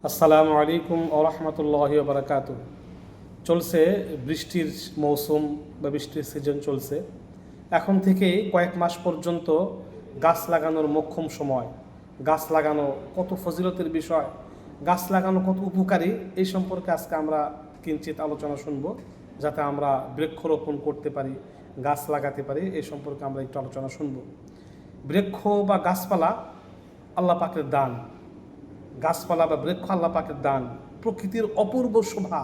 আসসালামু আলাইকুম ওয়া রাহমাতুল্লাহি ওয়া বারাকাতুহু। চলছে বৃষ্টির মৌসুম বা বৃষ্টির সিজন চলছে। এখন থেকে কয়েক মাস পর্যন্ত গাছ লাগানোর মোক্ষম সময়। গাছ লাগানো কত ফজিলতের বিষয়, গাছ লাগানো কত উপকারী, এই সম্পর্কে আজকে আমরা কিঞ্চিত আলোচনা শুনব, যাতে আমরা বৃক্ষরোপণ করতে পারি, গাছ লাগাতে পারি। এই সম্পর্কে আমরা একটু আলোচনা শুনব। বৃক্ষ বা গাছপালা আল্লাহ পাকের দান। গাছপালা বা বৃক্ষ আল্লাহ পাকের দান, প্রকৃতির অপূর্ব শোভা।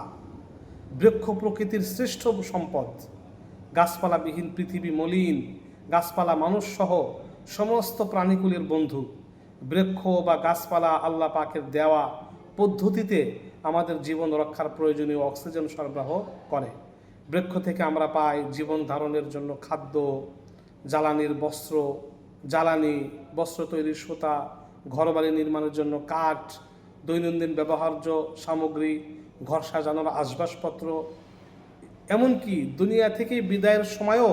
বৃক্ষ প্রকৃতির শ্রেষ্ঠ সম্পদ। গাছপালাবিহীন পৃথিবী মলিন। গাছপালা মানুষ সহ সমস্ত প্রাণীকুলের বন্ধু। বৃক্ষ বা গাছপালা আল্লাহ পাকের দেওয়া পদ্ধতিতে আমাদের জীবন রক্ষার প্রয়োজনীয় অক্সিজেন সরবরাহ করে। বৃক্ষ থেকে আমরা পাই জীবন ধারণের জন্য খাদ্য, জ্বালানির বস্ত্র তৈরির সুতা, ঘরবাড়ি নির্মাণের জন্য কাঠ, দৈনন্দিন ব্যবহার্য সামগ্রী, ঘর সাজানোর আসবাবপত্র, এমনকি দুনিয়া থেকে বিদায়ের সময়ও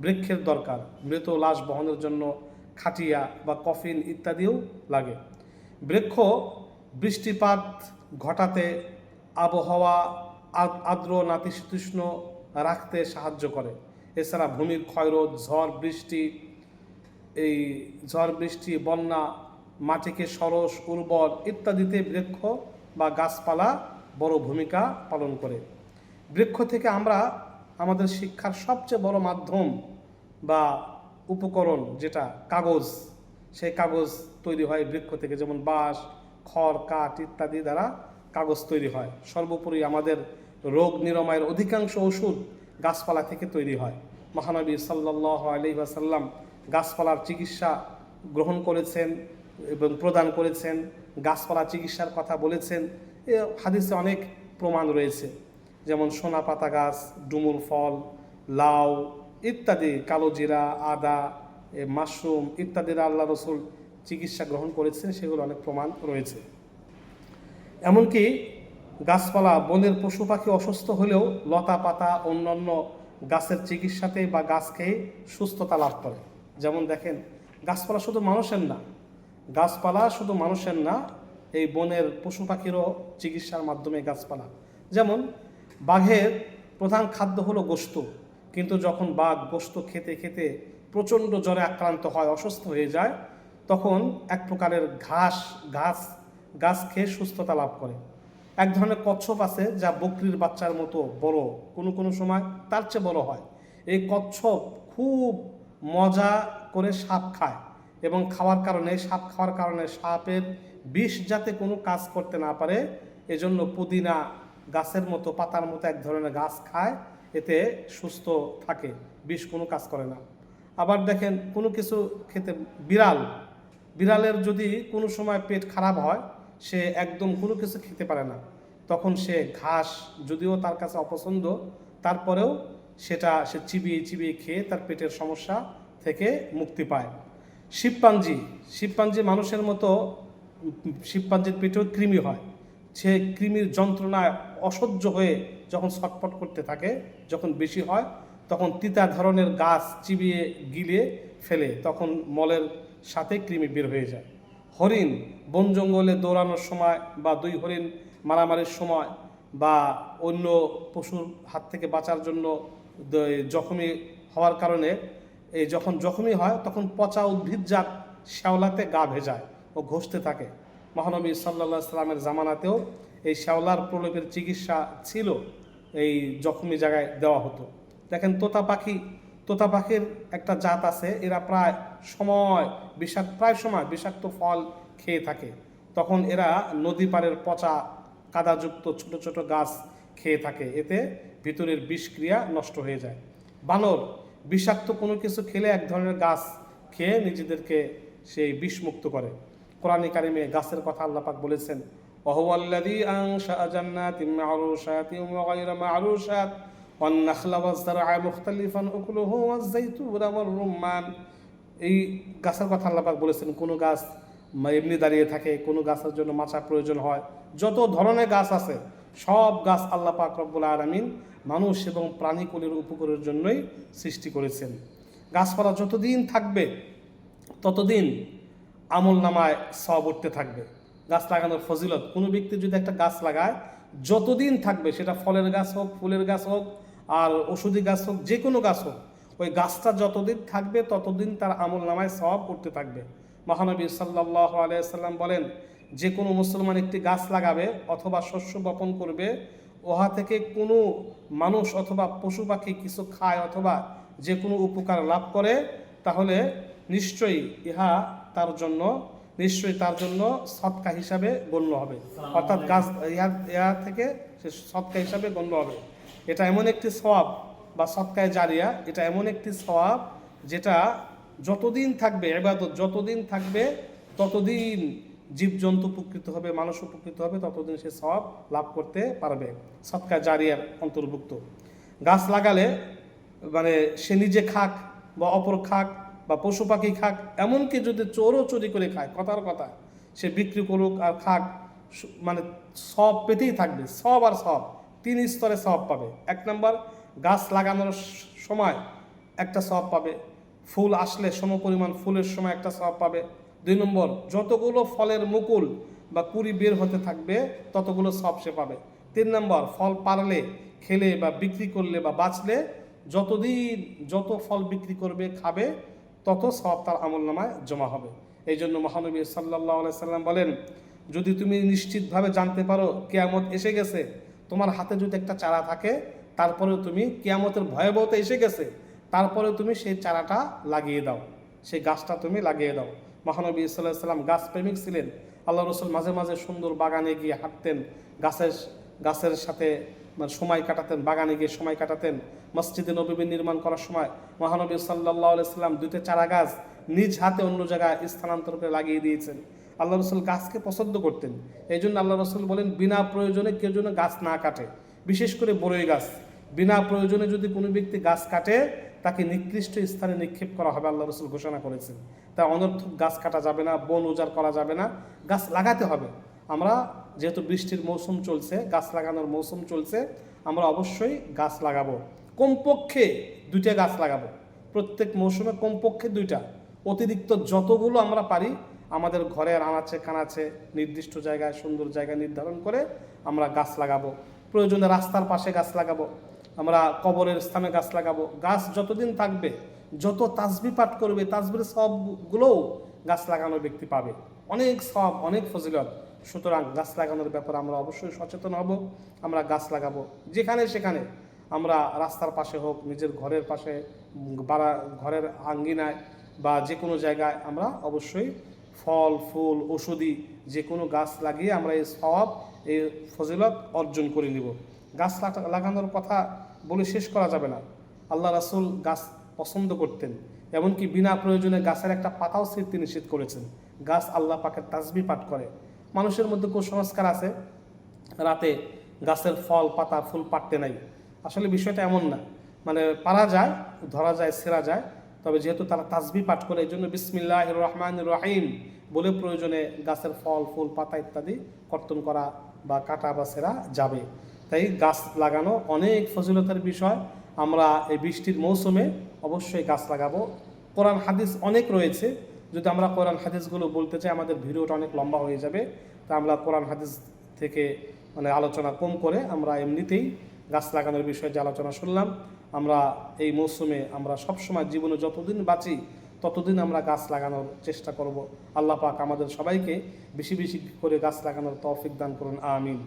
বৃক্ষের দরকার। মৃত লাশ বহনের জন্য খাটিয়া বা কফিন ইত্যাদিও লাগে। বৃক্ষ বৃষ্টিপাত ঘটাতে, আবহাওয়া আর্দ্র নাতিশীতোষ্ণ রাখতে সাহায্য করে। এছাড়া ভূমির ক্ষয়রোধ, ঝড় বৃষ্টি, বন্যা, মাটিকে সরস উর্বর ইত্যাদিতে বৃক্ষ বা গাছপালা বড় ভূমিকা পালন করে। বৃক্ষ থেকে আমরা আমাদের শিক্ষার সবচেয়ে বড় মাধ্যম বা উপকরণ যেটা কাগজ, সেই কাগজ তৈরি হয় বৃক্ষ থেকে। যেমন বাঁশ, খড়, কাঠ ইত্যাদি দ্বারা কাগজ তৈরি হয়। সর্বোপরি আমাদের রোগ নিরাময়ের অধিকাংশ ওষুধ গাছপালা থেকে তৈরি হয়। মহানবী সাল্লাল্লাহু আলাইহি ওয়াসাল্লাম গাছপালার চিকিৎসা গ্রহণ করেছেন এবং প্রদান করেছেন, গাছপালা চিকিৎসার কথা বলেছেন। এ হাদিসে অনেক প্রমাণ রয়েছে। যেমন সোনা পাতা গাছ, ডুমুর ফল, লাউ ইত্যাদি, কালো জিরা, আদা, মাশরুম ইত্যাদির আল্লাহ রসুল চিকিৎসা গ্রহণ করেছেন, সেগুলো অনেক প্রমাণ রয়েছে। এমনকি গাছপালা, বনের পশু পাখি অসুস্থ হলেও লতা পাতা অন্যান্য গাছের চিকিৎসাতে বা গাছ খেয়ে সুস্থতা লাভ করে। যেমন দেখেন, গাছপালা শুধু মানুষের না, এই বনের পশু পাখিরও চিকিৎসার মাধ্যমে গাছপালা। যেমন বাঘের প্রধান খাদ্য হলো গোশত, কিন্তু যখন বাঘ গোশত খেতে খেতে প্রচণ্ড জ্বরে আক্রান্ত হয়, অসুস্থ হয়ে যায়, তখন এক প্রকারের গাছ খেয়ে সুস্থতা লাভ করে। এক ধরনের কচ্ছপ আছে যা বকরির বাচ্চার মতো বড়, কোনো সময় তার চেয়ে বড় হয়। এই কচ্ছপ খুব মজা করে সাপ খায় এবং সাপ খাওয়ার কারণে সাপের বিষ যাতে কোনো কাজ করতে না পারে, এজন্য পুদিনা গাছের মতো, পাতার মতো এক ধরনের গাছ খায়, এতে সুস্থ থাকে, বিষ কোনো কাজ করে না। আবার দেখেন, কোনো কিছু খেতে, বিড়ালের যদি কোনো সময় পেট খারাপ হয়, সে একদম কোনো কিছু খেতে পারে না, তখন সে ঘাস, যদিও তার কাছে অপছন্দ, তারপরেও সে চিবিয়ে খেয়ে তার পেটের সমস্যা থেকে মুক্তি পায়। শিবপাঞ্জি মানুষের মতো, শিবপাঞ্জির পেটেও কৃমি হয়। সে কৃমির যন্ত্রণায় অসহ্য হয়ে যখন ছটফট করতে থাকে, যখন বেশি হয়, তখন তিতা ধরনের গাছ চিবিয়ে গিলে ফেলে, তখন মলের সাথে কৃমি বের হয়ে যায়। হরিণ বন জঙ্গলে দৌড়ানোর সময় বা দুই হরিণ মারামারির সময় বা অন্য পশুর হাত থেকে বাঁচার জন্য জখমি হওয়ার কারণে, যখন জখমি হয় তখন পচা উদ্ভিদজাত শ্যাওলাতে গা ভেজায় ও ঘষতে থাকে। মহানবী সাল্লাল্লাহু আলাইহি সাল্লামের জামানাতেও এই শ্যাওলার প্রলেপের চিকিৎসা ছিল, এই জখমি জায়গায় দেওয়া হতো। দেখেন, তোতা পাখির একটা জাত আছে, এরা প্রায় সময় বিষাক্ত ফল খেয়ে থাকে। তখন এরা নদী পাড়ের পচা কাদাযুক্ত ছোট ছোট গাছ খেয়ে থাকে, এতে ভিতরের বিষক্রিয়া নষ্ট হয়ে যায়। বানর বিষাক্ত কোনো কিছু খেলে এক ধরনের গাছ খেয়ে নিজেদেরকে সেই বিষমুক্ত করে। কোরআনে কারিমে গাছের কথা আল্লাহ পাক বলেছেন, ওয়াহুয়াল্লাযী আনশাআ জান্নাতিন মা'রুশাতিন ওয়া গায়রা মা'রুশাত ওয়ান নাখলা ওয়াজ যারআ মুখতালিফান উকুলুহু ওয়াজ যাইতুনা ওয়ার রুম্মান। এই গাছের কথা আল্লাহ পাক বলেছেন, কোনো গাছ এমনি দাঁড়িয়ে থাকে, কোনো গাছের জন্য মাচা প্রয়োজন হয়। যত ধরনের গাছ আছে, সব গাছ আল্লাহ পাক রব্বুল আলামিন মানুষ এবং প্রাণীকুলের উপকারের জন্যই সৃষ্টি করেছেন। গাছপালা যতদিন থাকবে ততদিন আমল নামায় সওয়াব উঠতে থাকবে। গাছ লাগানোর ফজিলত। কোনো ব্যক্তি যদি একটা গাছ লাগায়, যতদিন থাকবে, সেটা ফলের গাছ হোক, ফুলের গাছ হোক, আর ওষুধি গাছ হোক, যে কোনো গাছ হোক, ওই গাছটা যতদিন থাকবে ততদিন তার আমল নামায় সওয়াব করতে থাকবে। মহানবী সাল্লাল্লাহু আলাইহি সাল্লাম বলেন, যে কোনো মুসলমান একটি গাছ লাগাবে অথবা শস্য বপন করবে, উহা থেকে কোনো মানুষ অথবা পশু পাখি কিছু খায় অথবা যে কোনো উপকার লাভ করে, তাহলে নিশ্চয়ই তার জন্য সদকা হিসাবে গণ্য হবে। অর্থাৎ গাছ ইহা থেকে সে সদকা হিসাবে গণ্য হবে। এটা এমন একটি সওয়াব বা সদকায়ে জারিয়া, এটা এমন একটি সওয়াব যেটা যতদিন থাকবে, ইবাদত যতদিন থাকবে ততদিন জীবজন্তু উপকৃত হবে, মানুষ উপকৃত হবে, ততদিন সে সওয়াব লাভ করতে পারবে। সদকায়ে জারিয়ার অন্তর্ভুক্ত। গাছ লাগালে মানে সে নিজে খাক বা অপর খাক বা পশু পাখি খাক, এমনকি যদি চোরও চুরি করে খায়, কথার কথা, সে বিক্রি করুক আর খাক, মানে সব পেতেই থাকবে, সব আর সব, 3 স্তরে সব পাবে। 1 নম্বর, গাছ লাগানোর সময় একটা সব পাবে, ফুল আসলে সমপরিমাণ ফুলের সময় একটা সব পাবে। 2 নম্বর, যতগুলো ফলের মুকুল বা কুড়ি বের হতে থাকবে ততগুলো সব সে পাবে। 3 নম্বর, ফল পারলে, খেলে বা বিক্রি করলে বা বাঁচলে, যত ফল বিক্রি করবে, খাবে, তত সব তার আমল নামায় জমা হবে। এই জন্য মহানবী সাল্লাল্লাহু আলাইহি সাল্লাম বলেন, যদি তুমি নিশ্চিতভাবে জানতে পারো কিয়ামত এসে গেছে, তোমার হাতে যদি একটা চারা থাকে, তারপরেও তুমি কিয়ামতের ভয়াবহতা এসে গেছে, তারপরেও তুমি সেই চারাটা লাগিয়ে দাও, সেই গাছটা তুমি লাগিয়ে দাও। মহানবী সাল্লাল্লাহু আলাইহি সাল্লাম গাছ প্রেমিক ছিলেন। আল্লাহ রসুল মাঝে মাঝে সুন্দর বাগানে গিয়ে হাঁটতেন, গাছের সাথে সময় কাটাতেন, বাগানে গিয়ে সময় কাটাতেন। মসজিদে নববী নির্মাণ করার সময় মহানবী সাল্লাল্লাহু আলাইহি সাল্লাম 2টা চারা গাছ নিজ হাতে অন্য জায়গায় স্থানান্তর করে লাগিয়ে দিয়েছেন। আল্লাহ রসুল গাছকে পছন্দ করতেন। এই জন্য আল্লাহ রসুল বলেন, বিনা প্রয়োজনে কেউ যেন গাছ না কাটে, বিশেষ করে বড়ই গাছ। বিনা প্রয়োজনে যদি কোনো ব্যক্তি গাছ কাটে, তাকে নিকৃষ্ট স্থানে নিক্ষেপ করা হবে, আল্লাহ রসুল ঘোষণা করেছেন। তা অনর্থক গাছ কাটা যাবে না, বন উজাড় করা যাবে না, গাছ লাগাতে হবে। আমরা যেহেতু বৃষ্টির মৌসুম চলছে, গাছ লাগানোর মৌসুম চলছে, আমরা অবশ্যই গাছ লাগাবো। কমপক্ষে 2টা গাছ লাগাবো প্রত্যেক মৌসুমে, কমপক্ষে 2টা। অতিরিক্ত যতগুলো আমরা পারি আমাদের ঘরের আনাচে কানাচে নির্দিষ্ট জায়গায়, সুন্দর জায়গায় নির্ধারণ করে আমরা গাছ লাগাবো। প্রয়োজনে রাস্তার পাশে গাছ লাগাবো, আমরা কবরের স্থানে গাছ লাগাবো। গাছ যতদিন থাকবে, যত তাসবিহ পাঠ করবে, তাসবিহের সবগুলোও গাছ লাগানোর ব্যক্তি পাবে, অনেক সব, অনেক ফজিলত। সুতরাং গাছ লাগানোর ব্যাপারে আমরা অবশ্যই সচেতন হব। আমরা গাছ লাগাবো যেখানে সেখানে, আমরা রাস্তার পাশে হোক, নিজের ঘরের পাশে, ঘরের আঙ্গিনায় বা যে কোনো জায়গায় আমরা অবশ্যই ফল, ফুল, ঔষধি যে কোনো গাছ লাগিয়ে আমরা এই সওয়াব, এই ফজিলত অর্জন করে নিব। গাছ লাগানোর কথা বলে শেষ করা যাবে না। আল্লাহ রাসূল গাছ পছন্দ করতেন, এমনকি বিনা প্রয়োজনে গাছের একটা পাতাও ছিঁড়তে নিষেধ করেছেন। গাছ আল্লাহ পাকের তাসবিহ পাঠ করে। মানুষের মধ্যে কুসংস্কার আছে, রাতে গাছের ফল, পাতা, ফুল পাড়তে নাই। আসলে বিষয়টা এমন না, মানে পারা যায়, ধরা যায়, ছেঁড়া যায়, তবে যেহেতু তারা তাসবিহ পাঠ করে, এই জন্য বিসমিল্লাহির রহমানির রহিম বলে প্রয়োজনে গাছের ফল, ফুল, পাতা ইত্যাদি কর্তন করা বা কাটা বা ছেঁড়া যাবে। তাই গাছ লাগানো অনেক ফজিলতের বিষয়। আমরা এই বৃষ্টির মৌসুমে অবশ্যই গাছ লাগাবো। কোরআন হাদিস অনেক রয়েছে, যদি আমরা কোরআন হাদিসগুলো বলতে চাই আমাদের ভিডিওটা অনেক লম্বা হয়ে যাবে। তা আমরা কোরআন হাদিস থেকে আলোচনা কম করে আমরা এমনিতেই গাছ লাগানোর বিষয়ে যে আলোচনা শুনলাম, আমরা এই মৌসুমে আমরা সবসময় জীবনে যতদিন বাঁচি ততদিন আমরা গাছ লাগানোর চেষ্টা করব। আল্লাহ পাক আমাদের সবাইকে বেশি বেশি করে গাছ লাগানোর তৌফিক দান করুন, আমিন।